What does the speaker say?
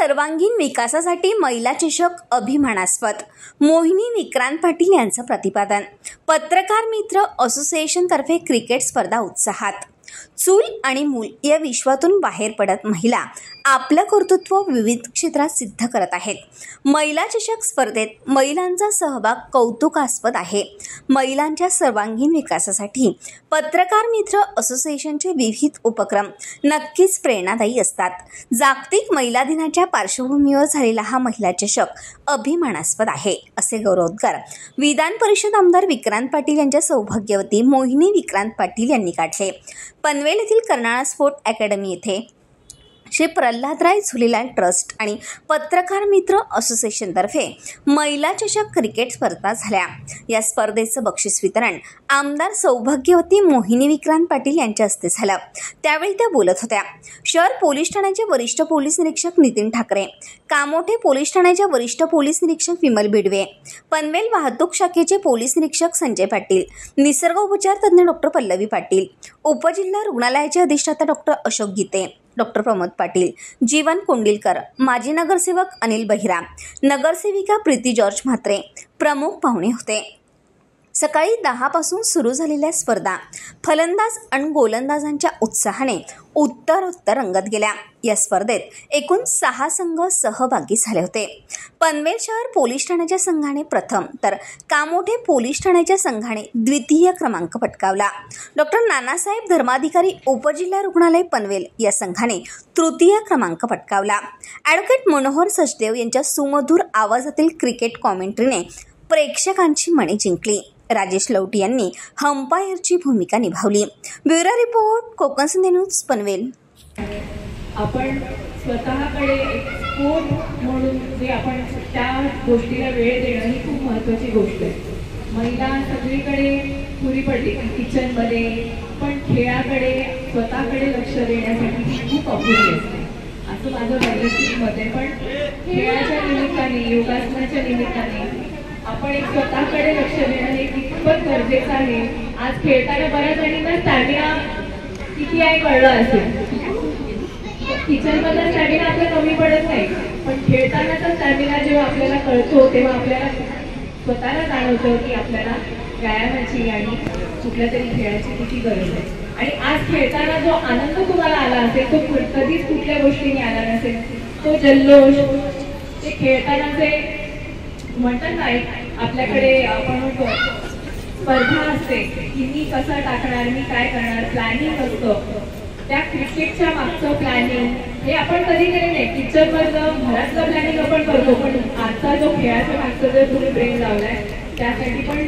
सर्वांगीण विकासासाठी महिला चषक अभिमानास्पद, मोहिनी विक्रांत पाटील यांचं प्रतिपादन। पत्रकार मित्र असोसिएशन तर्फे क्रिकेट स्पर्धा उत्साहात। चूल आणि मूल या विश्वातून बाहेर पडत महिला आपलं कर्तृत्व विविध क्षेत्रात सिद्ध करत आहेत। महिला चषक स्पर्धेत महिलांचा सहभाग कौतुकास्पद आहे। महिलांच्या सर्वांगीण विकासासाठी पत्रकार मित्र असोसिएशनचे विविध उपक्रम नक्कीच प्रेरणादायी असतात। जागतिक महिला दिनाच्या पार्श्वभूमीवर झालेला हा महिला चषक अभिमानास्पद आहे, असे गौरवोद्गार विधान परिषद आमदार विक्रांत पाटील यांच्या सौभाग्यवती मोहिनी विक्रांत पाटील यांनी काढले। पनवेल येथील कर्नाळा स्पोर्ट अकॅडमी येथे श्री प्रल्हादराय झुलेलाल ट्रस्ट आणि पत्रकार मित्र असोसिएशनतर्फे महिला चषक क्रिकेट स्पर्धा झाल्या। या स्पर्धेचं बक्षीस वितरण आमदार सौभाग्यवती मोहिनी विक्रांत पाटील यांच्या हस्ते झालं। त्यावेळी त्या बोलत होत्या। शहर पोलीस ठाण्याचे वरिष्ठ पोलीस निरीक्षक नितीन ठाकरे, कामोठे पोलीस ठाण्याच्या वरिष्ठ पोलीस निरीक्षक विमल बिडवे, पनवेल वाहतूक शाखेचे पोलीस निरीक्षक संजय पाटील, निसर्ग उपचार तज्ञ डॉक्टर पल्लवी पाटील, उपजिल्हा रुग्णालयाचे अधिष्ठाता डॉक्टर अशोक गीते, डॉक्टर प्रमोद पाटील, जीवन कोंडिलकर, माजी नगरसेवक अनिल बहिरा, नगरसेविका प्रीती जॉर्ज म्हात्रे प्रमुख पाहुणे होते। सकाळी 10 पासून सुरू झालेल्या स्पर्धा फलंदाज आणि गोलंदाजांच्या उत्साहाने उत्तरोत्तर रंगत गेल्या। या स्पर्धेत एकूण 6 संघ सहभागी झाले होते। पनवेल शहर पोलीस ठाण्याच्या संघाने प्रथम तर कामोठे पोलीस ठाण्याच्या संघाने द्वितीय क्रमांक पटकावला। डॉक्टर नानासाहेब धर्माधिकारी उपजिल्हा रुग्णालय पनवेल या संघाने तृतीय क्रमांक पटकावला। ॲडव्होकेट मनोहर सचदेव यांच्या सुमधुर आवाजातील क्रिकेट कॉमेंट्रीने प्रेक्षकांची मने जिंकली। राजेश लवटी यांनी अंपायरची भूमिका निभावली। ब्युरो रिपोर्ट कोकण संध्या न्यूज पनवेल। आपण स्वतःकडे एक स्पोर्ट म्हणून जे आपण त्या गोष्टीला वेळ देणं ही खूप महत्त्वाची गोष्ट आहे। महिला सगळीकडे पुरी पडली किचनमध्ये, पण खेळाकडे स्वतःकडे लक्ष देण्यासाठी खूप अपुरी असते असं माझं वैयक्तिक मत आहे। पण खेळाच्या निमित्ताने, योगासनाच्या निमित्ताने आपण एक स्वतःकडे लक्ष देणं हे कितपत गरजेचं आहे। आज खेळताना बऱ्याच जणींना स्टॅमिना किती आहे कळलं असेल। किचनमधला स्टॅमिना आपला कमी पडत नाही, पण खेळतानाचा स्टॅमिना जेव्हा आपल्याला कळतो तेव्हा आपल्याला स्वतःला जाणवतं की आपल्याला व्यायामाची आणि कुठल्या तरी खेळाची किती गरज आहे। आणि आज खेळताना जो आनंद तुम्हाला आला असेल तो कधीच कुठल्या गोष्टीने आला नसेल। तो जल्लोष, ते खेळतानाचे म्हणतात ना, आपल्याकडे आपण म्हणतो स्पर्धा असते की मी कसा टाकणार, मी काय करणार, प्लॅनिंग असतं। त्या क्रिकेटच्या मागचं प्लॅनिंग हे आपण कधी केले नाही। किचनमधलं घरातलं प्लॅनिंग आपण करतो, पण आजचा जो खेळाच्या मागचा जर तुम्ही ब्रेन लावलाय त्यासाठी पण